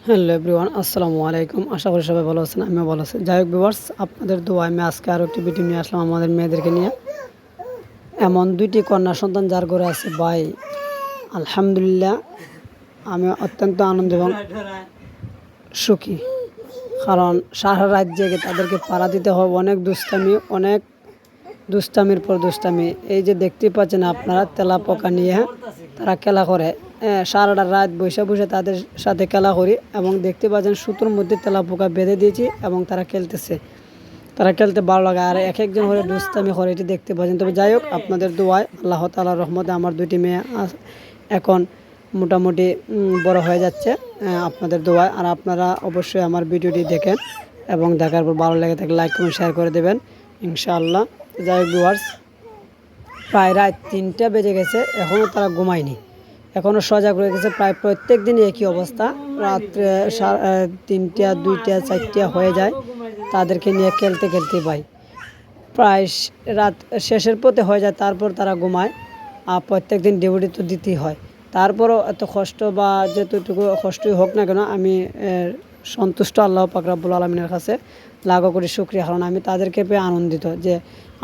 Hello everyone, আসসালামু আলাইকুম। আশা করি সবাই ভালো আছেন, আমিও ভালো আছি। যাই হোক ভিউয়ার্স, আপনাদের দোয়ায় আমি আজকে আরও একটি ভিডিও নিয়ে আসলাম আমাদের মেয়েদেরকে নিয়ে। এমন দুইটি কন্যা সন্তান যার ঘরে আছে ভাই, আলহামদুলিল্লাহ আমি অত্যন্ত আনন্দ এবং সুখী। কারণ সারা রাত জেগে তাদেরকে পাড়া দিতে হয় অনেক দুষ্টামি, অনেক দুষ্টামির পর দুষ্টামি। এই যে দেখতে পাচ্ছেন আপনারা, তেলা পোকা নিয়ে তারা খেলা করে। সারাটা রাত বসে বসে তাদের সাথে খেলা করি এবং দেখতে পাচ্ছেন সুতোর মধ্যে তেলা পোকা বেঁধে দিয়েছি এবং তারা খেলতেছে। তারা খেলতে ভালো লাগে আর এক একজন করে দুষ্টামি করে, এটি দেখতে পাচ্ছেন। তবে যাই হোক, আপনাদের দোয়ায় আল্লাহ তাআলার রহমতে আমার দুইটি মেয়ে এখন মোটামুটি বড় হয়ে যাচ্ছে আপনাদের দোয়ায়। আর আপনারা অবশ্যই আমার ভিডিওটি দেখেন এবং দেখার পর ভালো লেগে থাকলে লাইক কমেন্ট শেয়ার করে দেবেন ইনশাআল্লাহ। যাই হোক ভিউয়ার্স, প্রায় রাত 3টা বেজে গেছে, এখনও তারা ঘুমায়নি, এখনও সজাগ রয়ে গেছে। প্রায় প্রত্যেক দিনই একই অবস্থা, রাত্রে 3টা 2টা 4টা হয়ে যায় তাদেরকে নিয়ে খেলতে খেলতে পাই। প্রায় রাত শেষের পথে হয়ে যায়, তারপর তারা ঘুমায়। আর প্রত্যেক দিন ডিউটি তো দিতেই হয়। তারপরও এত কষ্ট বা যতটুকু কষ্টই হোক না কেন, আমি সন্তুষ্ট আল্লাহ পাক রব্বুল আলামিনের কাছে লাখো কোটি শুকরিয়া। কারণ আমি তাদেরকে পেয়ে আনন্দিত যে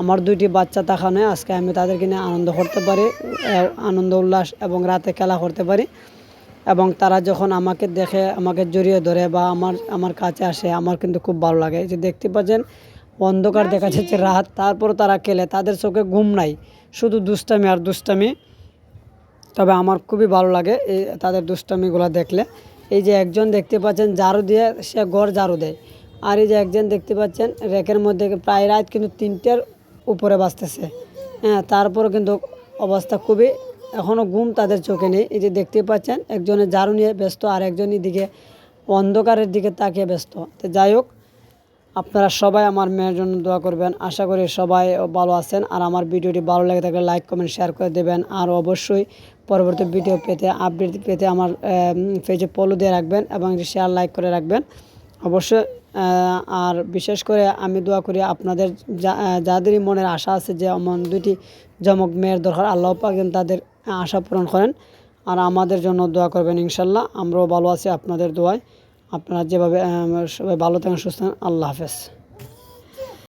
আমার দুইটি বাচ্চা থাকা নয়, আজকে আমি তাদেরকে নিয়ে আনন্দ করতে পারি, আনন্দ উল্লাস এবং রাতে খেলা করতে পারি। এবং তারা যখন আমাকে দেখে, আমাকে জড়িয়ে ধরে বা আমার কাছে আসে, আমার কিন্তু খুব ভালো লাগে। যে দেখতে পাচ্ছেন অন্ধকার দেখা যাচ্ছে রাত, তারপর তারা খেলে, তাদের চোখে ঘুম নাই, শুধু দুষ্টামি আর দুষ্টামি। তবে আমার খুবই ভালো লাগে এই তাদের দুষ্টামিগুলো দেখলে। এই যে একজন দেখতে পাচ্ছেন ঝাড়ু দিয়ে সে ঘর ঝাড়ু দেয়, আর এই যে একজন দেখতে পাচ্ছেন র্যাকের মধ্যে প্রায় রাত কিন্তু 3টার উপরে বাজতেছে। তারপরও কিন্তু অবস্থা খুবই, এখনও ঘুম তাদের চোখে নেই। এই যে দেখতে পাচ্ছেন একজনের ঝাড়ু নিয়ে ব্যস্ত আর একজনের দিকে অন্ধকারের দিকে তাকিয়ে ব্যস্ত। তো যাই হোক, আপনারা সবাই আমার মেয়ের জন্য দোয়া করবেন। আশা করি সবাই ভালো আছেন। আর আমার ভিডিওটি ভালো লাগে থাকলে লাইক কমেন্ট শেয়ার করে দেবেন। আর অবশ্যই পরবর্তী ভিডিও পেতে, আপডেট পেতে আমার পেজে ফলো দিয়ে রাখবেন এবং শেয়ার লাইক করে রাখবেন অবশ্যই। আর বিশেষ করে আমি দোয়া করি আপনাদের যাদেরই মনের আশা আছে যে এমন দুইটি জমক মেয়ের দরকার, আল্লাহ পাক যেন তাদের আশা পূরণ করেন। আর আমাদের জন্য দোয়া করবেন ইনশাল্লাহ, আমরাও ভালো আছি আপনাদের দোয়ায়। আপনারা যেভাবে সবাই ভালো থাকেন, সুস্থ থাকেন। আল্লাহ হাফেজ।